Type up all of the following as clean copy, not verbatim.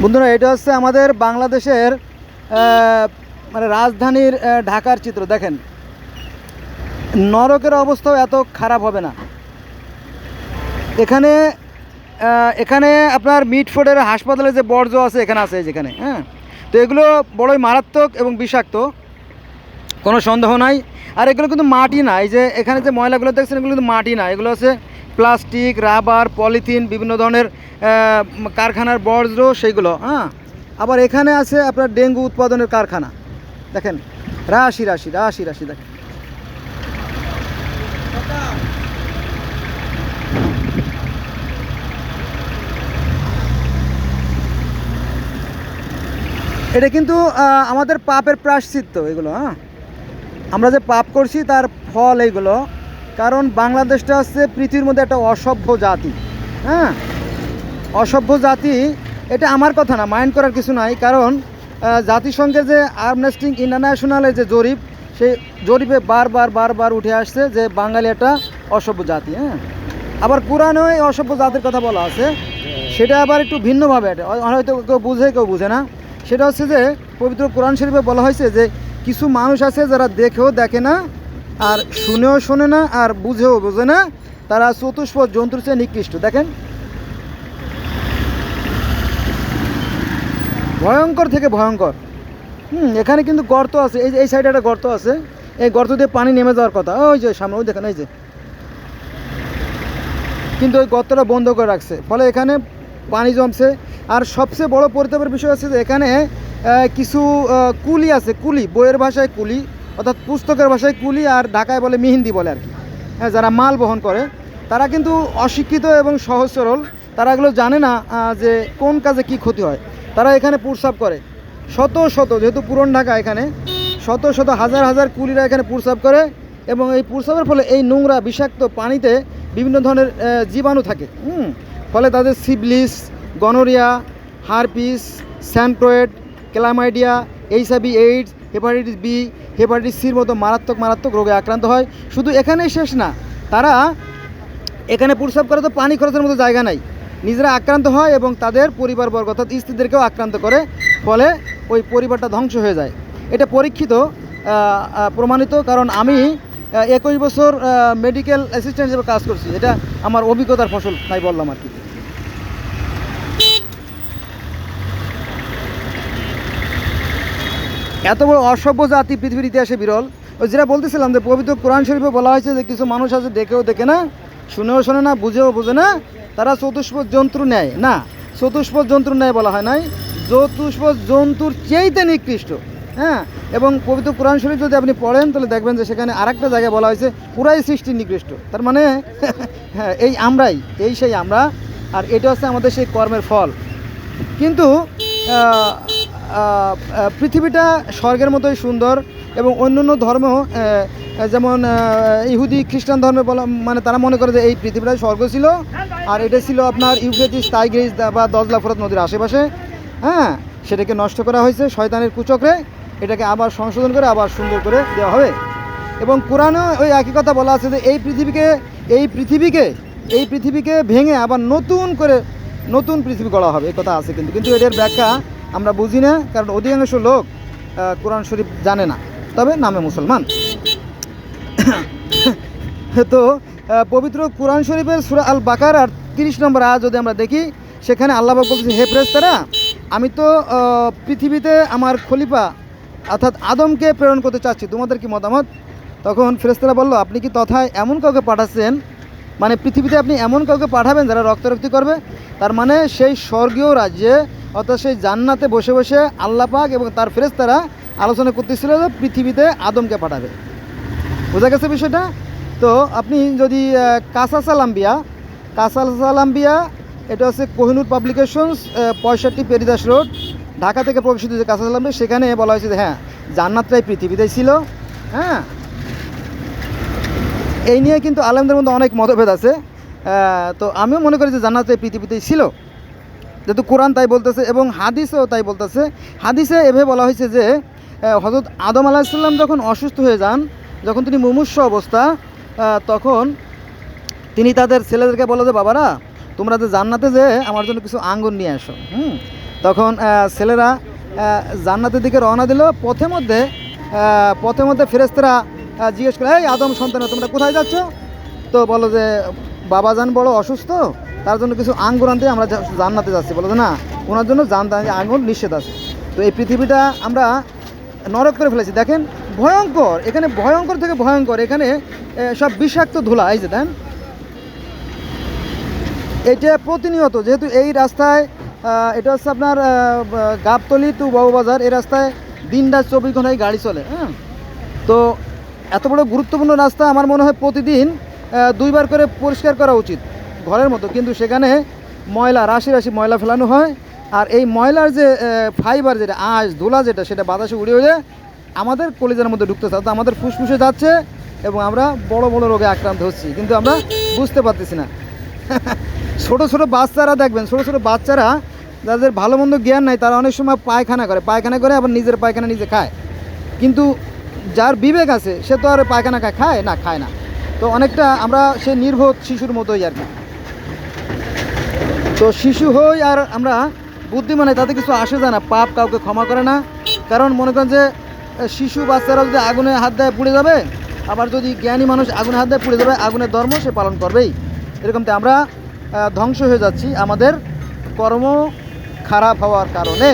বন্ধুরা, এটা হচ্ছে আমাদের বাংলাদেশের মানে রাজধানীর ঢাকার চিত্র। দেখেন, নরকের অবস্থাও এত খারাপ হবে না। এখানে এখানে আপনার মিটফোর্ডের হাসপাতালে যে বর্জ্য আছে এখানে আছে, যেখানে হ্যাঁ, তো এগুলো বড়ই মারাত্মক এবং বিষাক্ত, কোনো সন্দেহ নাই। আর এগুলো কিন্তু মাটি না, এই যে এখানে যে ময়লাগুলো দেখছেন এগুলো কিন্তু মাটি না, এগুলো হচ্ছে প্লাস্টিক, রাবার, পলিথিন, বিভিন্ন ধরনের কারখানার বর্জ্য সেইগুলো। হ্যাঁ, আবার এখানে আছে আপনার ডেঙ্গু উৎপাদনের কারখানা। দেখেন, রাশি রাশি রাশি রাশি দেখেন। এটা কিন্তু আমাদের পাপের প্রায়শ্চিত্ত এগুলো। হ্যাঁ, আমরা যে পাপ করছি তার ফল এইগুলো। কারণ বাংলাদেশটা হচ্ছে পৃথিবীর মধ্যে একটা অসভ্য জাতি। হ্যাঁ, অসভ্য জাতি, এটা আমার কথা না, মাইন্ড করার কিছু নাই। কারণ জাতিসংঘের যে আমনেস্টি ইন্টারন্যাশনালের যে জরিপ, সেই জরিপে বারবার বারবার উঠে আসছে যে বাঙালি একটা অসভ্য জাতি। হ্যাঁ, আবার কোরআনেও এই অসভ্য জাতির কথা বলা আছে, সেটা আবার একটু ভিন্নভাবে, এটা হয়তো কেউ বুঝে কেউ বুঝে না। সেটা হচ্ছে যে পবিত্র কোরআন শরীফে বলা হয়েছে যে কিছু মানুষ আছে যারা দেখেও দেখে না, আর শুনেও শোনে না, আর বুঝেও বোঝে না, তারা চতুষ্পদ জন্তুর চেয়ে নিকৃষ্ট। দেখেন, ভয়ঙ্কর থেকে ভয়ঙ্কর। এখানে কিন্তু গর্ত আছে, এই সাইডে একটা গর্ত আছে, এই গর্ত দিয়ে পানি নেমে যাওয়ার কথা, ওই যে সামনে, ওই দেখেন, এই যে, কিন্তু ওই গর্তটা বন্ধ করে রাখছে, ফলে এখানে পানি জমছে। আর সবচেয়ে বড় পরিতাপের বিষয় হচ্ছে যে এখানে কিছু কুলি আছে, কুলি, বইয়ের ভাষায় কুলি, অর্থাৎ পুস্তকের ভাষায় কুলি, আর ঢাকায় বলে মিহিন্দি বলে আর কি। হ্যাঁ, যারা মাল বহন করে তারা কিন্তু অশিক্ষিত এবং সহজ সরল, তারা এগুলো জানে না যে কোন কাজে কি ক্ষতি হয়। তারা এখানে প্রস্রাব করে, শত শত, যেহেতু পুরন ঢাকা, এখানে শত শত হাজার হাজার কুলিরা এখানে প্রস্রাব করে, এবং এই প্রস্রাবের ফলে এই নোংরা বিষাক্ত পানিতে বিভিন্ন ধরনের জীবাণু থাকে। ফলে তাদের syphilis, gonorrhoea, herpes, chancroid, chlamydia, HIV, AIDS, hepatitis B, hepatitis সির মতো মারাত্মক মারাত্মক রোগে আক্রান্ত হয়। শুধু এখানেই শেষ না, তারা এখানে প্রস্রাব করে তো পানি খরচের মতো জায়গা নাই, নিজেরা আক্রান্ত হয় এবং তাদের পরিবারবর্গ অর্থাৎ স্ত্রীদেরকেও আক্রান্ত করে, ফলে ওই পরিবারটা ধ্বংস হয়ে যায়। এটা পরীক্ষিত, প্রমাণিত। কারণ আমি 21 বছর মেডিকেল অ্যাসিস্ট্যান্ট হিসেবে কাজ করছি, এটা আমার অভিজ্ঞতার ফসল, তাই বললাম আর কি। এত বড় অসভ্য জাতি পৃথিবীর ইতিহাসে বিরল। ওই যেটা বলতেছিলাম যে পবিত্র কোরআন শরীফে বলা হয়েছে যে কিছু মানুষ আছে দেখেও দেখে না, শুনেও শোনে না, বুঝেও বোঝে না, তারা চতুষ্পদ জন্তু নেয় না, চতুষ্পদ জন্তুর ন্যায় বলা হয় নাই, চতুষ্পদ জন্তুর চেয়েতে নিকৃষ্ট। হ্যাঁ, এবং পবিত্র কোরআন শরীফ যদি আপনি পড়েন তাহলে দেখবেন যে সেখানে আরেকটা জায়গায় বলা হয়েছে পুরাই সৃষ্টি নিকৃষ্ট। তার মানে হ্যাঁ, এই আমরাই, এই সেই আমরা, আর এটা হচ্ছে আমাদের সেই কর্মের ফল। কিন্তু পৃথিবীটা স্বর্গের মতোই সুন্দর, এবং অন্যান্য ধর্ম, যেমন ইহুদি খ্রিস্টান ধর্মে বলা, মানে তারা মনে করে যে এই পৃথিবীটাই স্বর্গ ছিল, আর এটা ছিল আপনার ইউফ্রেটিস, টাইগ্রিস বা দজলা ফোরাত নদীর আশেপাশে। হ্যাঁ, সেটাকে নষ্ট করা হয়েছে শয়তানের কুচক্রে, এটাকে আবার সংশোধন করে আবার সুন্দর করে দেওয়া হবে। এবং কোরআনেও ওই একই কথা বলা আছে যে এই পৃথিবীকে ভেঙে আবার নতুন করে নতুন পৃথিবী গড়া হবে, এই কথা আছে। কিন্তু এটার ব্যাখ্যা আমরা বুঝি না, কারণ অধিকাংশ লোক কোরআন শরীফ জানে না, তবে নামে মুসলমান। তো পবিত্র কোরআন শরীফের সূরা আল বাকারার 30 নম্বর আয়াত যদি আমরা দেখি, সেখানে আল্লাহ পাক বলতেছে, হে ফেরেশতারা, আমি তো পৃথিবীতে আমার খলিফা অর্থাৎ আদমকে প্রেরণ করতে চাচ্ছি, তোমাদের কি মতামত? তখন ফেরেশতারা বলল, আপনি কি তথায় এমন কাউকে পাঠাচ্ছেন, মানে পৃথিবীতে আপনি এমন কাউকে পাঠাবেন যারা রক্তারক্তি করবে? তার মানে সেই স্বর্গীয় রাজ্যে অর্থাৎ সেই জান্নাতে বসে বসে আল্লাহ পাক এবং তার ফেরেশতারা আলোচনা করতেছিল যে পৃথিবীতে আদমকে পাঠাবে। বোঝা গেছে বিষয়টা? তো আপনি যদি কাসাস আল আম্বিয়া, এটা হচ্ছে কোহিনুর পাবলিকেশনস, 65 পেরিদাস রোড, ঢাকা থেকে প্রকাশিত যে কাসাস আল আম্বিয়া, সেখানে বলা হয়েছে যে হ্যাঁ, জান্নাতটাই পৃথিবীতেই ছিল। হ্যাঁ, এই নিয়ে কিন্তু আলেমদের মধ্যে অনেক মতভেদ আছে। তো আমিও মনে করি যে জান্নাতটাই পৃথিবীতেই ছিল, যেহেতু কোরআন তাই বলতেছে এবং হাদিসও তাই বলতেছে। হাদিসে এভাবে বলা হয়েছে যে হযরত আদম আলাইহিস সালাম যখন অসুস্থ হয়ে যান, যখন তিনি মুমূর্ষু অবস্থা, তখন তিনি তাদের ছেলেদেরকে বলে যে বাবারা, তোমরা যে জান্নাতে যে আমার জন্য কিছু আঙ্গুর নিয়ে আসো। তখন ছেলেরা জান্নাতের দিকে রওনা দিল। পথে মধ্যে ফেরেশতারা জিজ্ঞেস করে, এই আদম সন্তান, তোমরা কোথায় যাচ্ছ? তো বলো যে বাবাজান বড় অসুস্থ, তার জন্য কিছু আঙ্গুর আনতে আমরা জান্নাতে যাচ্ছি। বলো যে না, ওনার জন্য আঙ্গুর নিষেধ আছে। তো এই পৃথিবীটা আমরা নরক করে ফেলেছি। দেখেন ভয়ঙ্কর, এখানে ভয়ঙ্কর থেকে ভয়ঙ্কর, এখানে সব বিষাক্ত ধুলা। এই যে দেন, এটা প্রতিনিয়ত, যেহেতু এই রাস্তায় এটা হচ্ছে আপনার গাবতলী টু বাবুবাজার, এই রাস্তায় দিন-রাত 24 ঘন্টায় গাড়ি চলে। হ্যাঁ, তো এত বড় গুরুত্বপূর্ণ রাস্তা আমার মনে হয় প্রতিদিন 2 বার করে পরিষ্কার করা উচিত ঘরের মতো, কিন্তু সেখানে ময়লা, রাশি রাশি ময়লা ফেলানো হয়। আর এই ময়লার যে ফাইবার, যেটা আঁশ ধুলা, সেটা বাতাসে উড়ে উড়ে আমাদের কলিজার মধ্যে ঢুকতেছে, অর্থাৎ আমাদের ফুসফুসে যাচ্ছে এবং আমরা বড় বড় রোগে আক্রান্ত হচ্ছি, কিন্তু আমরা বুঝতে পারতেছি না। ছোট ছোট বাচ্চারা দেখবেন, ছোট ছোট বাচ্চারা যাদের ভালো মন্দ জ্ঞান নাই, তারা অনেক সময় পায়খানা করে আবার নিজের পায়খানা নিজে খায়। কিন্তু যার বিবেক আছে সে তো আর পায়খানা খায় না। তো অনেকটা আমরা সে নির্বোধ শিশুর মতোই আর কি। তো শিশু হই আর আমরা বুদ্ধিমানে, তাতে কিছু আসে যায় না, পাপ কাউকে ক্ষমা করে না। কারণ মনে করেন যে শিশু বাচ্চারা যদি আগুনে হাত দেয় পুড়ে যাবে, আবার যদি জ্ঞানী মানুষ আগুনে হাত দেয় পুড়ে যাবে, আগুনের ধর্ম সে পালন করবেই। এরকমটা আমরা ধ্বংস হয়ে যাচ্ছি আমাদের কর্ম খারাপ হওয়ার কারণে।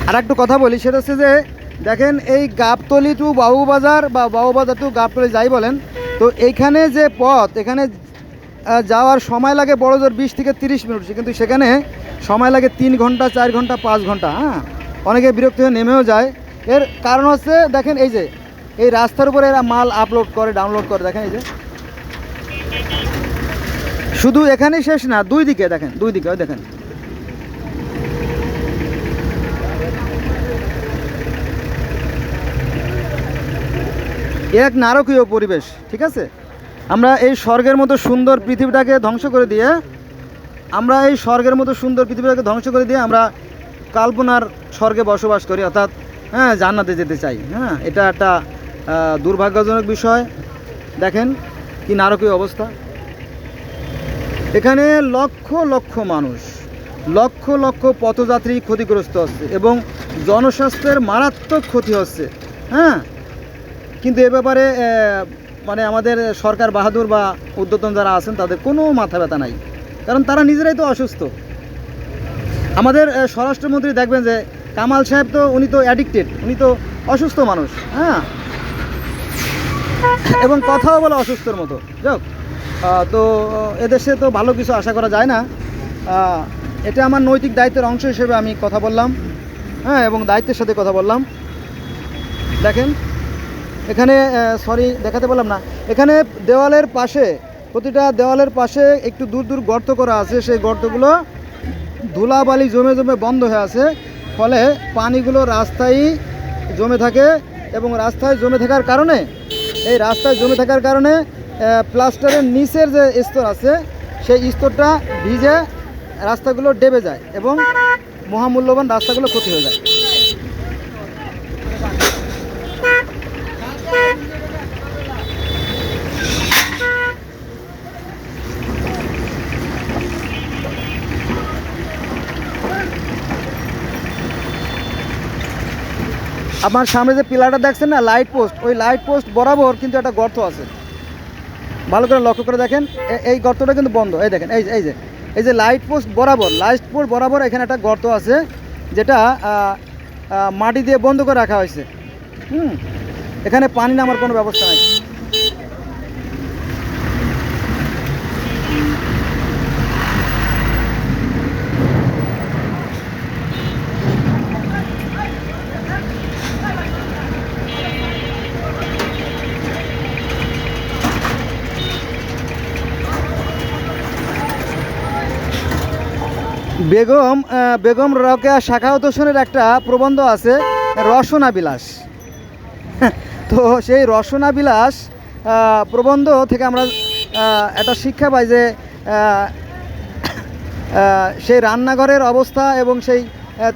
আর একটু কথা বলি, সেটা হচ্ছে যে দেখেন এই গাবতলী টু বাবুবাজার বা বাবুবাজার টু গাবতলী যাই বলেন, তো এইখানে যে পথ, এখানে যাওয়ার সময় লাগে বড় জোর 20 থেকে 30 মিনিট, কিন্তু সেখানে সময় লাগে 3 ঘন্টা, 4 ঘন্টা, 5 ঘন্টা। হ্যাঁ, অনেকে বিরক্ত হয়ে নেমেও যায়। এর কারণ হচ্ছে দেখেন এই যে এই রাস্তার উপরে এরা মাল আপলোড করে, ডাউনলোড করে। দেখেন এই যে শুধু এখানেই শেষ না, দুই দিকে দেখেন, ওই দেখেন। এক নারকীয় পরিবেশ, ঠিক আছে। আমরা এই স্বর্গের মতো সুন্দর পৃথিবীটাকে ধ্বংস করে দিয়ে আমরা কাল্পনার স্বর্গে বসবাস করি, অর্থাৎ হ্যাঁ জান্নাতে যেতে চাই। হ্যাঁ, এটা একটা দুর্ভাগ্যজনক বিষয়। দেখেন কি নারকীয় অবস্থা। এখানে লক্ষ লক্ষ মানুষ, লক্ষ লক্ষ পথযাত্রী ক্ষতিগ্রস্ত হচ্ছে এবং জনস্বাস্থ্যের মারাত্মক ক্ষতি হচ্ছে। হ্যাঁ, কিন্তু এ ব্যাপারে মানে আমাদের সরকার বাহাদুর বা ঊর্ধ্বতন যারা আছেন তাদের কোনো মাথা ব্যথা নাই, কারণ তারা নিজেরাই তো অসুস্থ। আমাদের স্বরাষ্ট্রমন্ত্রী দেখবেন যে কামাল সাহেব, তো উনি তো অ্যাডিক্টেড, উনি তো অসুস্থ মানুষ। হ্যাঁ, এবং কথাও বলে অসুস্থর মতো। যাক, তো এদেশে তো ভালো কিছু আশা করা যায় না। এটা আমার নৈতিক দায়িত্বের অংশ হিসেবে আমি কথা বললাম। হ্যাঁ, এবং দায়িত্বের সাথে কথা বললাম। দেখেন এখানে দেখাতে পারলাম না, এখানে দেওয়ালের পাশে, প্রতিটা দেওয়ালের পাশে একটু দূর দূর গর্ত করা আছে। সেই গর্তগুলো ধুলাবালি জমে জমে বন্ধ হয়ে আছে, ফলে পানিগুলো রাস্তায় জমে থাকে এবং রাস্তায় জমে থাকার কারণে প্লাস্টারের নিচের যে স্তর আছে সেই স্তরটা ভিজে রাস্তাগুলো ডেবে যায় এবং মহামূল্যবান রাস্তাগুলো ক্ষতি হয়ে যায়। আপনার সামনে যে পিলারটা দেখছেন না, লাইট পোস্ট, ওই লাইট পোস্ট বরাবর কিন্তু একটা গর্ত আছে। ভালো করে লক্ষ্য করে দেখেন, এই গর্তটা কিন্তু বন্ধ। এই দেখেন, এই যে লাইট পোস্ট বরাবর এখানে একটা গর্ত আছে, যেটা মাটি দিয়ে বন্ধ করে রাখা হয়েছে। এখানে পানি নামার কোনো ব্যবস্থা নাই। বেগম রোকেয়া সাখাওয়াত হোসেনের একটা প্রবন্ধ আছে, রসনা বিলাস। তো সেই রসনা বিলাস প্রবন্ধ থেকে আমরা একটা শিক্ষা পাই যে সেই রান্নাঘরের অবস্থা এবং সেই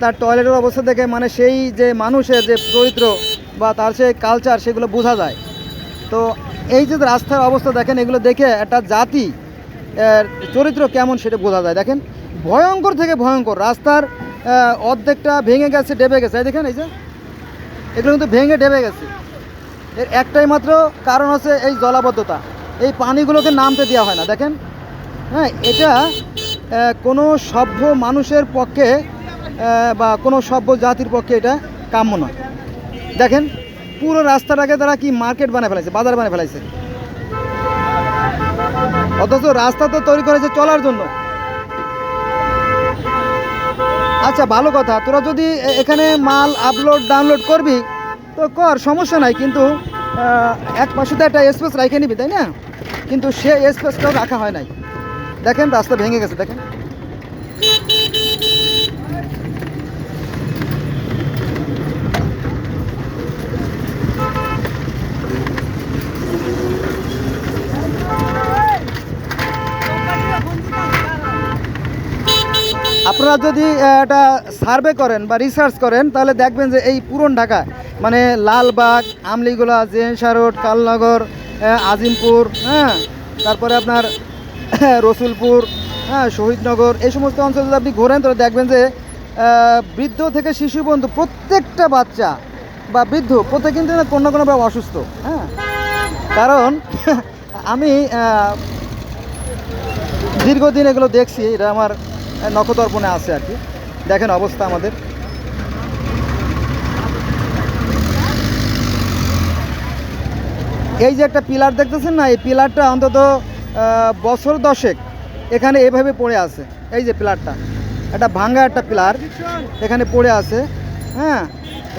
তার টয়লেটের অবস্থা দেখে মানে সেই যে মানুষের যে চরিত্র বা তার সেই কালচার সেগুলো বোঝা যায়। তো এই যে রাস্তার অবস্থা দেখেন, এগুলো দেখে একটা জাতি চরিত্র কেমন সেটা বোঝা যায়। দেখেন ভয়ঙ্কর থেকে ভয়ঙ্কর, রাস্তার অর্ধেকটা ভেঙে গেছে, ডেবে গেছে। এই দেখেন, এই যে এগুলো কিন্তু ভেঙে ডেবে গেছে। এর একটাই মাত্র কারণ হচ্ছে এই জলাবদ্ধতা, এই পানিগুলোকে নামতে দেওয়া হয় না। দেখেন, হ্যাঁ, এটা কোনো সভ্য মানুষের পক্ষে বা কোনো সভ্য জাতির পক্ষে এটা কাম্য নয়। দেখেন পুরো রাস্তাটাকে তারা কি মার্কেট বানিয়ে ফেলাইছে, বাজার বানিয়ে ফেলাইছে, অথচ রাস্তা তো তৈরি করেছে চলার জন্য। আচ্ছা ভালো কথা, তোরা যদি এখানে মাল আপলোড ডাউনলোড করবি তো কর, সমস্যা নাই, কিন্তু এক পাশে তো একটা স্পেস রেখে নিবি, তাই না? কিন্তু সে স্পেসটাও রাখা হয় নাই। দেখেন রাস্তা ভেঙে গেছে, দেখেন। আপনারা যদি এটা সার্ভে করেন বা রিসার্চ করেন তাহলে দেখবেন যে এই পুরন ঢাকা মানে লালবাগ, আমলিগোলা, জেনশা রোড, কালনগর, আজিমপুর, হ্যাঁ, তারপরে আপনার রসুলপুর, হ্যাঁ, শহীদনগর, এই সমস্ত অঞ্চলে যদি আপনি ঘোরেন তাহলে দেখবেন যে বৃদ্ধ থেকে শিশু পর্যন্ত প্রত্যেকটা বাচ্চা বা বৃদ্ধ প্রত্যেক কিন্তু কোনো না কোনোভাবে অসুস্থ। হ্যাঁ, কারণ আমি দীর্ঘদিন এগুলো দেখছি, এটা আমার নখদর্পণে আছে আর কি। দেখেন অবস্থা আমাদের। এই যে একটা পিলার দেখতেছেন না, এই পিলারটা অন্তত বছর 10 এখানে এভাবে পড়ে আছে। এই যে পিলারটা, একটা ভাঙ্গা একটা পিলার এখানে পড়ে আছে। হ্যাঁ,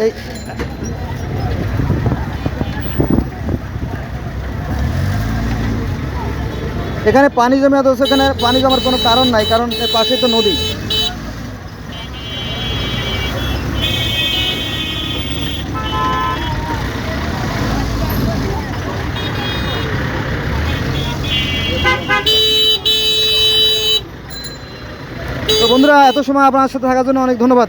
এই এখানে পানি জমে, অথচ এখানে পানি জমার কোনো কারণ নাই, কারণ এর পাশে তো নদী। তো বন্ধুরা, এত সময় আপনার সাথে থাকার জন্য অনেক ধন্যবাদ।